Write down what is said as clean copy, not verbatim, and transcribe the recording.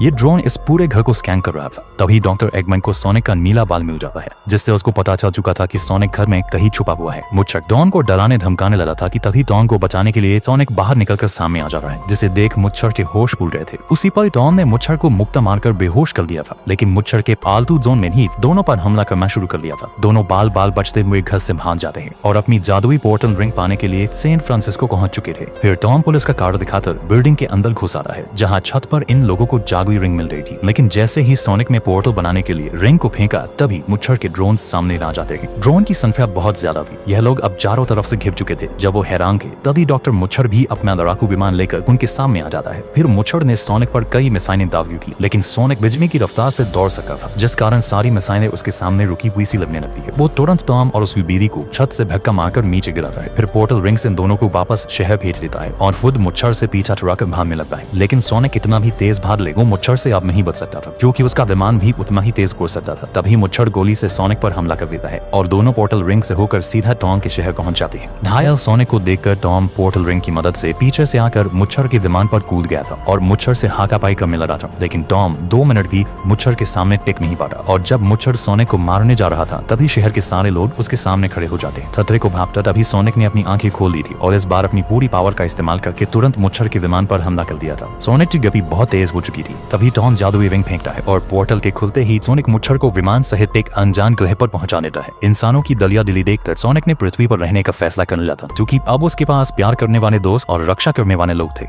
ये ड्रोन इस पूरे घर को स्कैन कर रहा था। तभी डॉक्टर एगमैन को सोनिक का नीला बाल मिल जाता है, जिससे उसको पता चल चुका था कि सोनिक घर में कहीं छुपा हुआ है। मुच्छर डॉन को डराने धमकाने लगा था कि तभी डॉन को बचाने के लिए सोनिक बाहर निकलकर सामने आ जा रहा है, जिसे देख मुच्छर के होश भूल रहे थे। उसी पर डॉन ने मुच्छर को मुक्का मारकर बेहोश कर दिया था, लेकिन मुच्छर के पालतू जोन में ही दोनों पर हमला करना शुरू कर दिया था। दोनों बाल बाल बचते हुए घर से भाग जाते हैं और अपनी जादुई पोर्टल रिंग पाने के लिए सैन फ्रांसिस्को पहुंच चुके थे। फिर टॉम पुलिस का कार्ड दिखाकर बिल्डिंग के अंदर घुस आता है, जहां छत पर इन लोगों को जादुई रिंग मिल रही थी। लेकिन जैसे ही सोनिक ने पोर्टल बनाने के लिए रिंग को फेंका, तभी मुच्छर के ड्रोन सामने आ जाते हैं। ड्रोन की संख्या बहुत ज्यादा थी। यह लोग अब चारों तरफ से घिर चुके थे। जब वो हैरान थे, तभी डॉक्टर मुच्छर भी अपना लड़ाकू विमान लेकर उनके सामने आ जाता है। फिर मुच्छर ने सोनिक पर कई मिसाइलें दागी की, लेकिन सोनिक बिजली की रफ्तार से दौड़ सका था, जिस कारण सारी मिसाइलें उसके सामने रुकी हुई सी लगने लगती है। वो तुरंत टॉम और उसकी बीवी को छत से धक्का मारकर नीचे गिराता है। फिर पोर्टल रिंग से दोनों को वापस शहर भेज देता है और खुद मुच्छर से पीछा छुड़ाकर भागने लगता है। लेकिन सोनिक कितना भी तेज भाग ले, वो मुच्छर से अब नहीं बच सकता था, क्योंकि उसका विमान भी उतना ही तेज उड़ सकता था। तभी मुच्छर गोली से सोनिक पर हमला कर देता है और दोनों पोर्टल रिंग से होकर सीधा टॉम के शहर पहुंच जाते हैं। घायल सोनिक को देखकर टॉम पोर्टल रिंग की मदद से पीछे से आकर मुच्छर के विमान पर कूद गया था और मुच्छर से हाथापाई करने लगा था। लेकिन टॉम 2 मिनट भी मुच्छर के सामने टिक नहीं पाता और जब मुच्छर सोनिक को मारने जा रहा था, तभी शहर के सारे लोग उसके सामने खड़े हो जाते हैं। खतरे को भांपता तभी सोनिक ने अपनी आंखें खोल दी थी और इस बार अपनी पूरी पावर का इस्तेमाल करके तुरंत मुच्छर के विमान पर हमला कर दिया था। सोनिक की गति बहुत तेज हो चुकी थी। तभी टॉम जादुई रिंग फेंकता है और पोर्टल के खुलते ही सोनिक मुच्छर को विमान सहित एक अनजान ग्रह पर पहुंचा देता है। इंसानों की दलिया दिली देखकर सोनिक ने पृथ्वी पर रहने का फैसला कर लिया था, क्योंकि अब उसके पास प्यार करने वाले दोस्त और रक्षा करने वाले लोग थे।